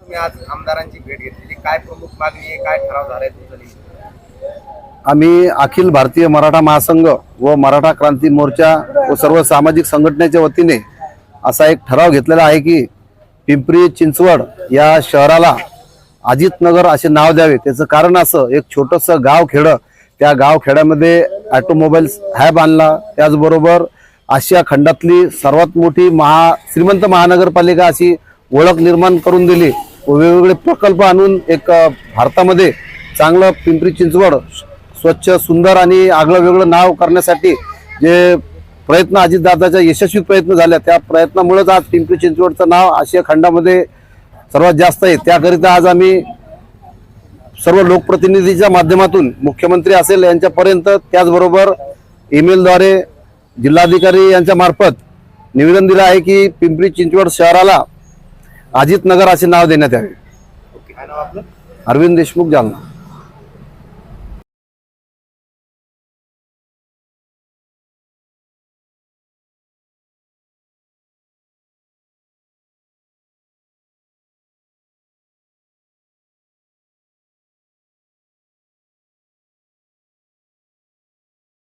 तुम्ही आज आमदारांची भेट घेतलेली, काय प्रमुख मागणी आहे, काय ठराव झालाय तुमचा नेमका? आम्ही अखिल भारतीय मराठा महासंघ व मराठा क्रांती मोर्चा व सर्व सामाजिक संघटनेच्या वतीने असा एक ठराव घेतलेला आहे की पिंपरी चिंचवड या शहराला अजितनगर असे नाव द्यावे। त्याचं कारण असं, एक छोटंसं गाव खेडं, त्या गाव खेड्यामध्ये ऑटोमोबाईल्स हॅब आणला, त्याचबरोबर आशिया खंडातली सर्वात मोठी श्रीमंत महानगरपालिका अशी ओळख निर्माण करून दिली व वेगवेगळे प्रकल्प आणून एक भारतामध्ये चांगलं पिंपरी चिंचवड स्वच्छ सुंदर आणि आगळं वेगळं नाव करण्यासाठी जे प्रयत्न अजितदादाच्या यशस्वी प्रयत्न झाले, त्या प्रयत्नामुळेच आज पिंपरी चिंचवडचं नाव आशिया खंडामध्ये सर्वात जास्त आहे। त्याकरिता आज आम्ही सर्व लोकप्रतिनिधीच्या माध्यमातून मुख्यमंत्री असेल यांच्यापर्यंत, त्याचबरोबर ईमेलद्वारे जिल्हाधिकारी यांच्या मार्फत निवेदन दिलं आहे की पिंपरी चिंचवड शहराला अजितनगर असे नाव देण्यात यावे। काय नाव आपलं? अरविंद देशमुख, जालना।